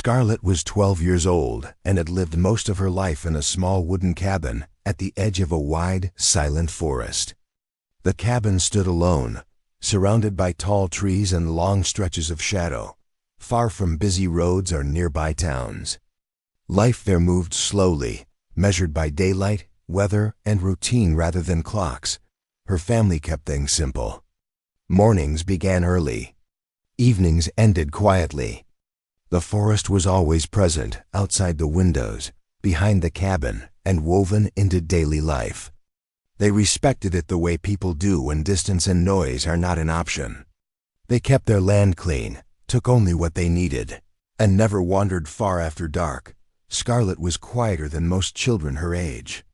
Scarlett was 12 years old and had lived most of her life in a small wooden cabin at the edge of a wide, silent forest. The cabin stood alone, surrounded by tall trees and long stretches of shadow, far from busy roads or nearby towns. Life there moved slowly, measured by daylight, weather, and routine rather than clocks. Her family kept things simple. Mornings began early. Evenings ended quietly. The forest was always present, outside the windows, behind the cabin, and woven into daily life. They respected it the way people do when distance and noise are not an option. They kept their land clean, took only what they needed, and never wandered far after dark. Scarlett was quieter than most children her age.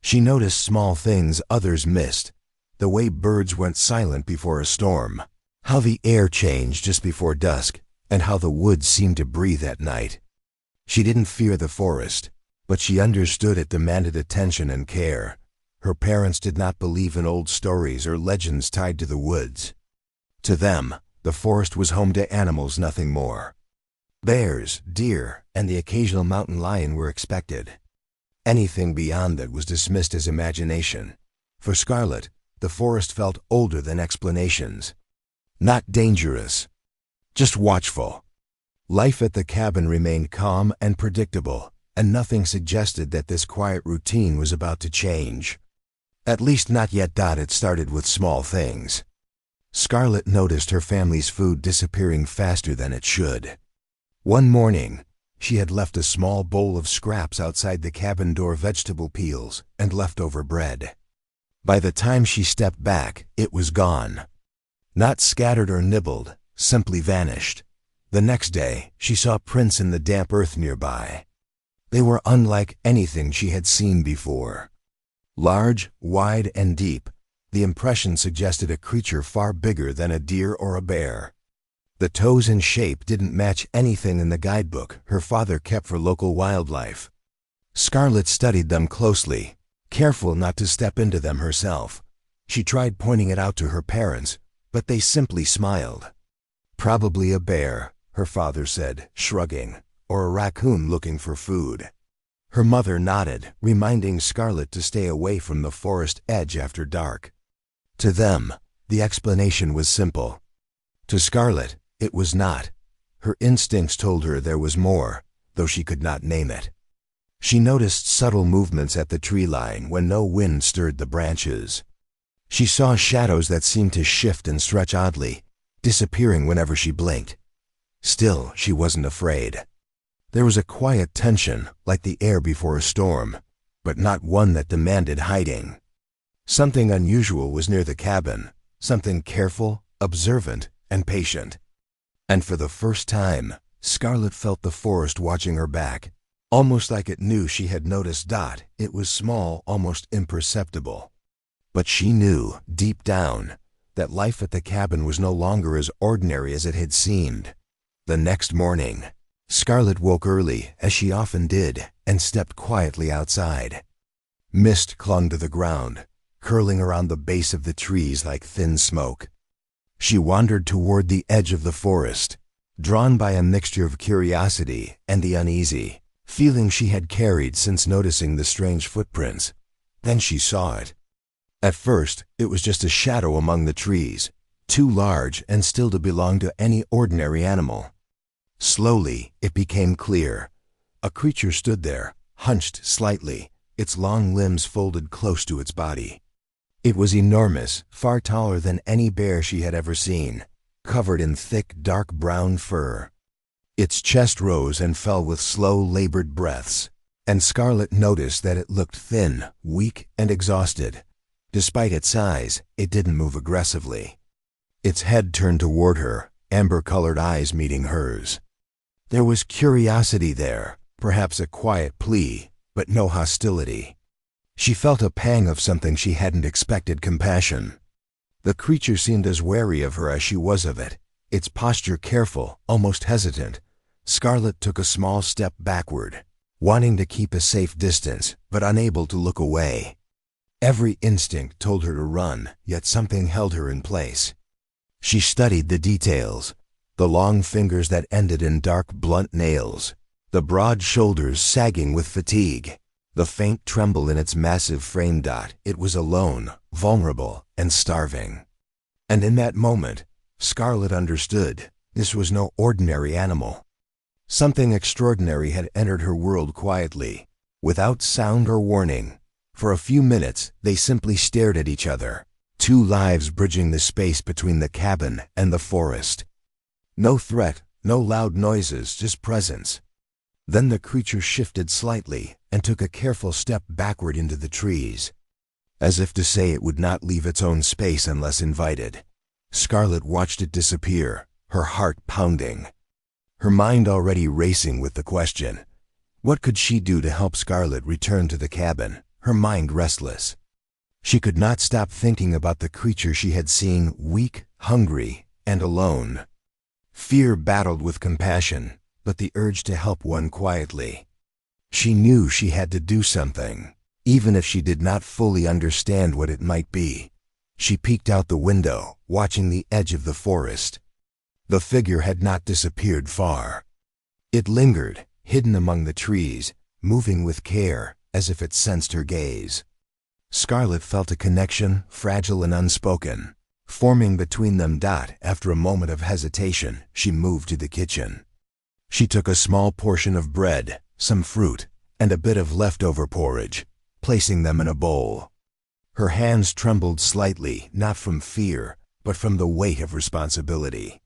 She noticed small things others missed, the way birds went silent before a storm, how the air changed just before dusk, and how the woods seemed to breathe at night. She didn't fear the forest, but she understood it demanded attention and care. Her parents did not believe in old stories or legends tied to the woods. To them, the forest was home to animals, nothing more. Bears, deer, and the occasional mountain lion were expected. Anything beyond that was dismissed as imagination. For Scarlett, the forest felt older than explanations. Not dangerous, just watchful. Life at the cabin remained calm and predictable, and nothing suggested that this quiet routine was about to change. At least not yet. It started with small things. Scarlett noticed her family's food disappearing faster than it should. One morning, she had left a small bowl of scraps outside the cabin door, vegetable peels and leftover bread. By the time she stepped back, it was gone. Not scattered or nibbled, simply vanished. The next day, she saw prints in the damp earth nearby. They were unlike anything she had seen before. Large, wide, and deep, the impression suggested a creature far bigger than a deer or a bear. The toes and shape didn't match anything in the guidebook her father kept for local wildlife. Scarlett studied them closely, careful not to step into them herself. She tried pointing it out to her parents, but they simply smiled. Probably a bear, her father said, shrugging, or a raccoon looking for food. Her mother nodded, reminding Scarlett to stay away from the forest edge after dark. To them, the explanation was simple. To Scarlett, it was not. Her instincts told her there was more, though she could not name it. She noticed subtle movements at the tree line when no wind stirred the branches. She saw shadows that seemed to shift and stretch oddly, disappearing whenever she blinked. Still, she wasn't afraid. There was a quiet tension, like the air before a storm, but not one that demanded hiding. Something unusual was near the cabin, something careful, observant, and patient. And for the first time, Scarlett felt the forest watching her back, almost like it knew she had noticed. It was small, almost imperceptible. But she knew, deep down, that life at the cabin was no longer as ordinary as it had seemed. The next morning, Scarlett woke early, as she often did, and stepped quietly outside. Mist clung to the ground, curling around the base of the trees like thin smoke. She wandered toward the edge of the forest, drawn by a mixture of curiosity and the uneasy feeling she had carried since noticing the strange footprints. Then she saw it. At first, it was just a shadow among the trees, too large and still to belong to any ordinary animal. Slowly, it became clear. A creature stood there, hunched slightly, its long limbs folded close to its body. It was enormous, far taller than any bear she had ever seen, covered in thick, dark brown fur. Its chest rose and fell with slow, labored breaths, and Scarlett noticed that it looked thin, weak, and exhausted. Despite its size, it didn't move aggressively. Its head turned toward her, amber-colored eyes meeting hers. There was curiosity there, perhaps a quiet plea, but no hostility. She felt a pang of something she hadn't expected: compassion. The creature seemed as wary of her as she was of it, its posture careful, almost hesitant. Scarlett took a small step backward, wanting to keep a safe distance, but unable to look away. Every instinct told her to run, yet something held her in place. She studied the details. the long fingers that ended in dark, blunt nails, the broad shoulders sagging with fatigue, the faint tremble in its massive frame. It was alone, vulnerable, and starving. And in that moment, Scarlett understood this was no ordinary animal. Something extraordinary had entered her world quietly, without sound or warning. For a few minutes, they simply stared at each other, two lives bridging the space between the cabin and the forest. No threat, no loud noises, just presence. Then the creature shifted slightly and took a careful step backward into the trees, as if to say it would not leave its own space unless invited. Scarlett watched it disappear, her heart pounding, her mind already racing with the question. What could she do to help Scarlett return to the cabin, her mind restless? She could not stop thinking about the creature she had seen, weak, hungry, and alone. Fear battled with compassion, but the urge to help won quietly. She knew she had to do something, even if she did not fully understand what it might be. She peeked out the window, watching the edge of the forest. The figure had not disappeared far. It lingered, hidden among the trees, moving with care, as if it sensed her gaze. Scarlett felt a connection, fragile and unspoken, forming between them. After a moment of hesitation, she moved to the kitchen. She took a small portion of bread, some fruit, and a bit of leftover porridge, placing them in a bowl. Her hands trembled slightly, not from fear, but from the weight of responsibility.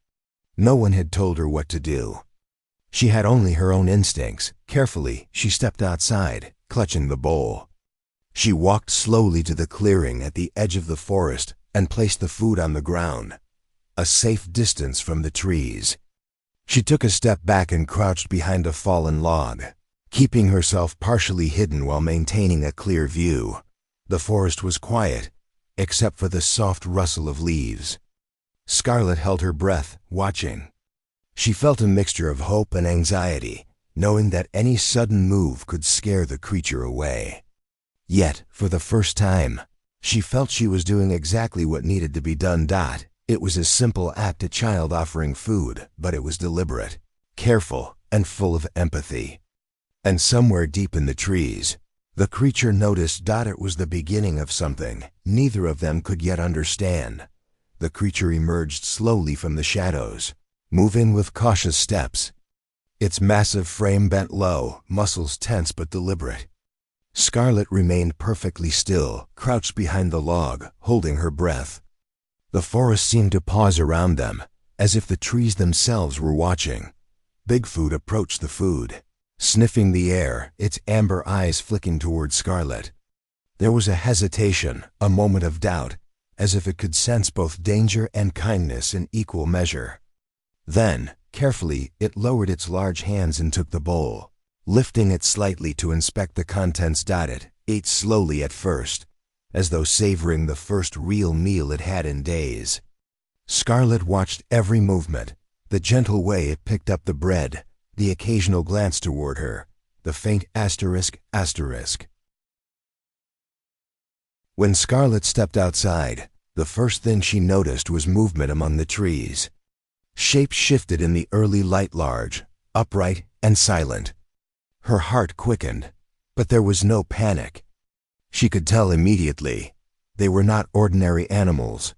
No one had told her what to do. She had only her own instincts. Carefully, she stepped outside, clutching the bowl. She walked slowly to the clearing at the edge of the forest and placed the food on the ground, a safe distance from the trees. She took a step back and crouched behind a fallen log, keeping herself partially hidden while maintaining a clear view. The forest was quiet, except for the soft rustle of leaves. Scarlett held her breath, watching. She felt a mixture of hope and anxiety, knowing that any sudden move could scare the creature away. Yet, for the first time, she felt she was doing exactly what needed to be done. It was a simple act, a child offering food, but it was deliberate, careful, and full of empathy. And somewhere deep in the trees, the creature noticed. It was the beginning of something neither of them could yet understand. The creature emerged slowly from the shadows, moving with cautious steps. Its massive frame bent low, muscles tense but deliberate. Scarlett remained perfectly still, crouched behind the log, holding her breath. The forest seemed to pause around them, as if the trees themselves were watching. Bigfoot approached the food, sniffing the air, its amber eyes flicking toward Scarlett. There was a hesitation, a moment of doubt, as if it could sense both danger and kindness in equal measure. Then, carefully, it lowered its large hands and took the bowl, lifting it slightly to inspect the contents. It ate slowly at first, as though savoring the first real meal it had in days. Scarlett watched every movement, the gentle way it picked up the bread, the occasional glance toward her, the faint asterisk. When Scarlett stepped outside, the first thing she noticed was movement among the trees. Shapes shifted in the early light, large, upright, and silent. Her heart quickened, but there was no panic. She could tell immediately they were not ordinary animals.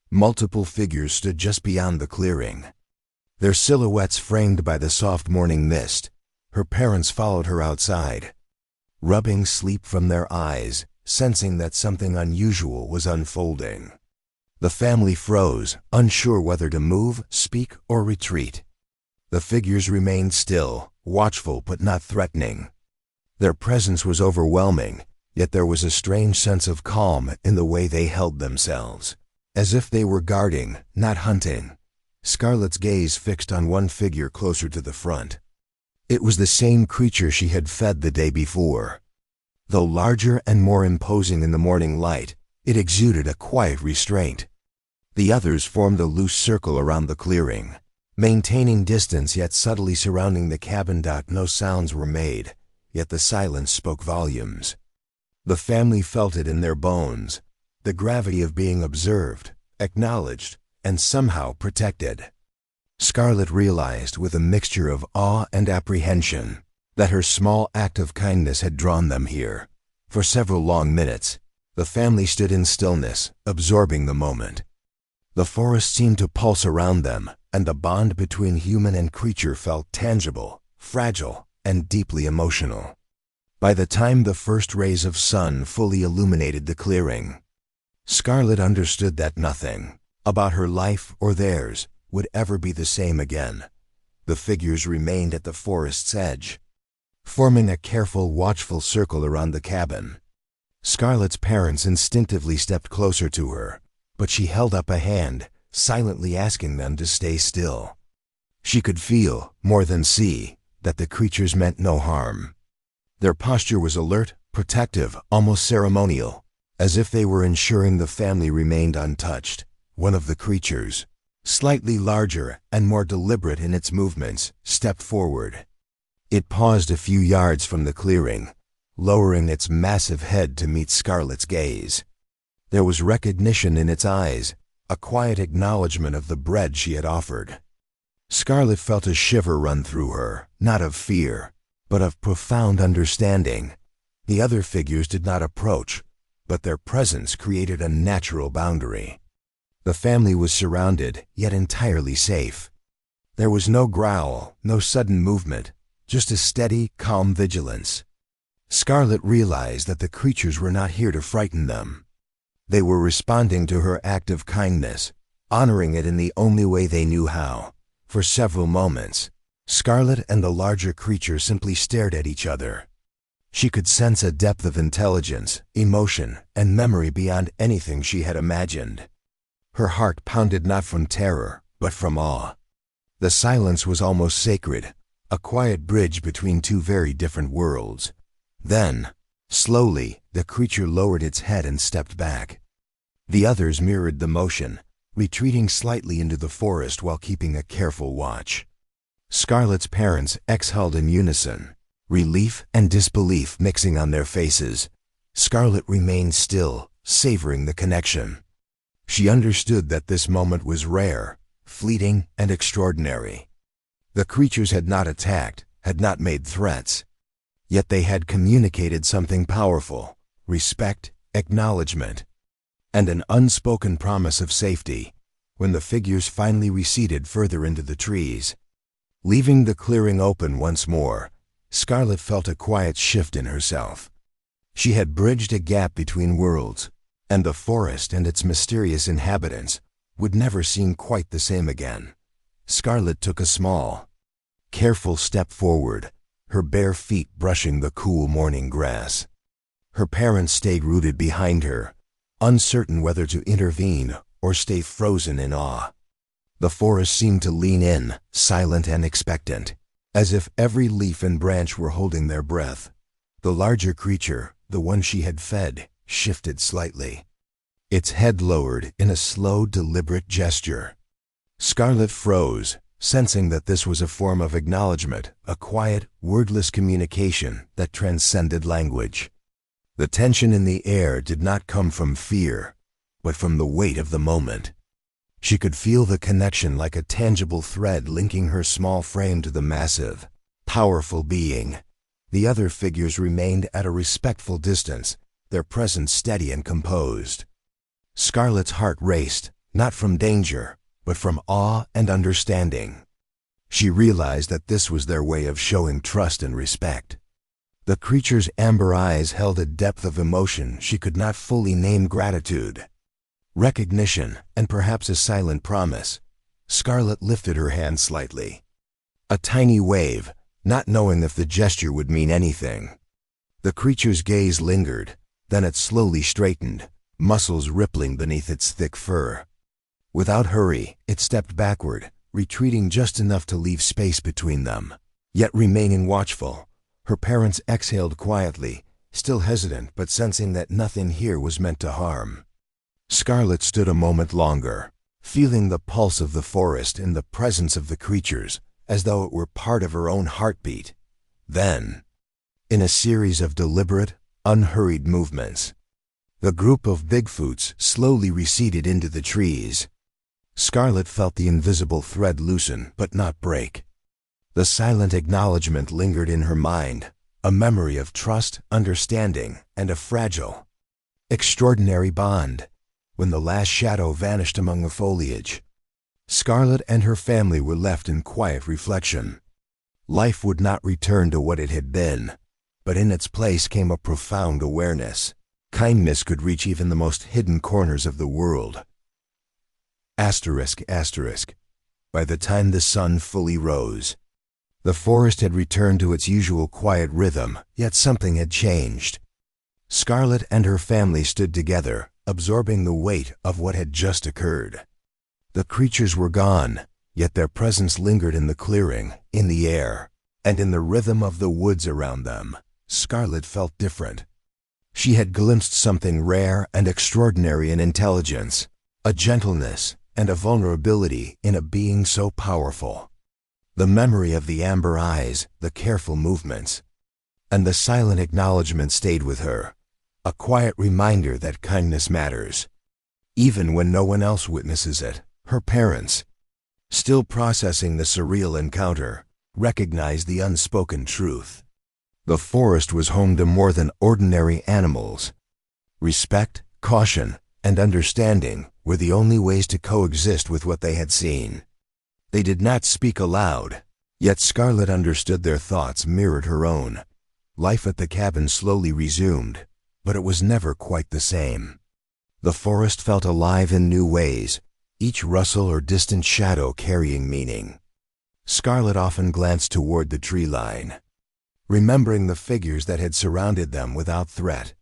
Multiple figures stood just beyond the clearing, their silhouettes framed by the soft morning mist. Her parents followed her outside, rubbing sleep from their eyes, sensing that something unusual was unfolding. The family froze, unsure whether to move, speak, or retreat. The figures remained still, watchful but not threatening. Their presence was overwhelming, yet there was a strange sense of calm in the way they held themselves, as if they were guarding, not hunting. Scarlett's gaze fixed on one figure closer to the front. It was the same creature she had fed the day before. Though larger and more imposing in the morning light, it exuded a quiet restraint. The others formed a loose circle around the clearing, maintaining distance yet subtly surrounding the cabin. No sounds were made, yet the silence spoke volumes. The family felt it in their bones, the gravity of being observed, acknowledged, and somehow protected. Scarlett realized with a mixture of awe and apprehension that her small act of kindness had drawn them here. For several long minutes, the family stood in stillness, absorbing the moment. The forest seemed to pulse around them, and the bond between human and creature felt tangible, fragile, and deeply emotional. By the time the first rays of sun fully illuminated the clearing, Scarlett understood that nothing about her life or theirs would ever be the same again. The figures remained at the forest's edge, forming a careful, watchful circle around the cabin. Scarlett's parents instinctively stepped closer to her, but she held up a hand, silently asking them to stay still. She could feel, more than see, that the creatures meant no harm. Their posture was alert, protective, almost ceremonial, as if they were ensuring the family remained untouched. One of the creatures, slightly larger and more deliberate in its movements, stepped forward. It paused a few yards from the clearing, lowering its massive head to meet Scarlett's gaze. There was recognition in its eyes, a quiet acknowledgement of the bread she had offered. Scarlett felt a shiver run through her, not of fear, but of profound understanding. The other figures did not approach, but their presence created a natural boundary. The family was surrounded, yet entirely safe. There was no growl, no sudden movement, just a steady, calm vigilance. Scarlett realized that the creatures were not here to frighten them. They were responding to her act of kindness, honoring it in the only way they knew how. For several moments, Scarlett and the larger creature simply stared at each other. She could sense a depth of intelligence, emotion, and memory beyond anything she had imagined. Her heart pounded not from terror, but from awe. The silence was almost sacred, a quiet bridge between two very different worlds. Then, slowly, the creature lowered its head and stepped back. The others mirrored the motion, retreating slightly into the forest while keeping a careful watch. Scarlett's parents exhaled in unison, relief and disbelief mixing on their faces. Scarlett remained still, savoring the connection. She understood that this moment was rare, fleeting, and extraordinary. The creatures had not attacked, had not made threats. Yet they had communicated something powerful: respect, acknowledgement, and an unspoken promise of safety. When the figures finally receded further into the trees, leaving the clearing open once more, Scarlett felt a quiet shift in herself. She had bridged a gap between worlds, and the forest and its mysterious inhabitants would never seem quite the same again. Scarlett took a small, careful step forward, her bare feet brushing the cool morning grass. Her parents stayed rooted behind her, uncertain whether to intervene or stay frozen in awe. The forest seemed to lean in, silent and expectant, as if every leaf and branch were holding their breath. The larger creature, the one she had fed, shifted slightly. Its head lowered in a slow, deliberate gesture. Scarlett froze, sensing that this was a form of acknowledgement, a quiet, wordless communication that transcended language. The tension in the air did not come from fear, but from the weight of the moment. She could feel the connection like a tangible thread linking her small frame to the massive, powerful being. The other figures remained at a respectful distance, their presence steady and composed. Scarlett's heart raced, not from danger, but from awe and understanding. She realized that this was their way of showing trust and respect. The creature's amber eyes held a depth of emotion she could not fully name: gratitude, recognition, and perhaps a silent promise. Scarlett lifted her hand slightly. A tiny wave, not knowing if the gesture would mean anything. The creature's gaze lingered, then it slowly straightened, muscles rippling beneath its thick fur. Without hurry, it stepped backward, retreating just enough to leave space between them, yet remaining watchful. Her parents exhaled quietly, still hesitant but sensing that nothing here was meant to harm. Scarlett stood a moment longer, feeling the pulse of the forest in the presence of the creatures, as though it were part of her own heartbeat. Then, in a series of deliberate, unhurried movements, the group of Bigfoots slowly receded into the trees. Scarlett felt the invisible thread loosen but not break. The silent acknowledgement lingered in her mind, a memory of trust, understanding, and a fragile, extraordinary bond. When the last shadow vanished among the foliage, Scarlett and her family were left in quiet reflection. Life would not return to what it had been, but in its place came a profound awareness. Kindness could reach even the most hidden corners of the world. Asterisk, asterisk. By the time the sun fully rose, the forest had returned to its usual quiet rhythm, yet something had changed. Scarlett and her family stood together, absorbing the weight of what had just occurred. The creatures were gone, yet their presence lingered in the clearing, in the air, and in the rhythm of the woods around them. Scarlett felt different. She had glimpsed something rare and extraordinary in intelligence, a gentleness and a vulnerability in a being so powerful. The memory of the amber eyes, the careful movements, and the silent acknowledgement stayed with her, a quiet reminder that kindness matters, even when no one else witnesses it. Her parents, still processing the surreal encounter, recognized the unspoken truth. The forest was home to more than ordinary animals. Respect, caution, and understanding were the only ways to coexist with what they had seen. They did not speak aloud, yet Scarlett understood their thoughts mirrored her own. Life at the cabin slowly resumed, but it was never quite the same. The forest felt alive in new ways, each rustle or distant shadow carrying meaning. Scarlett often glanced toward the tree line, remembering the figures that had surrounded them without threat,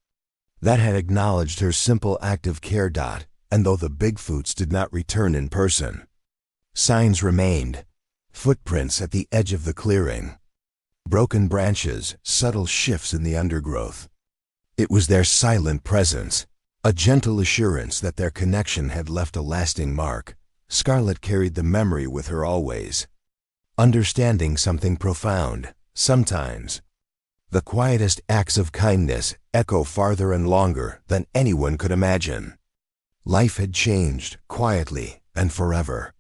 that had acknowledged her simple act of care. And though the Bigfoots did not return in person, signs remained, footprints at the edge of the clearing, broken branches, subtle shifts in the undergrowth. It was their silent presence, a gentle assurance that their connection had left a lasting mark. Scarlett carried the memory with her always, understanding something profound. Sometimes, the quietest acts of kindness echo farther and longer than anyone could imagine. Life had changed, quietly and forever.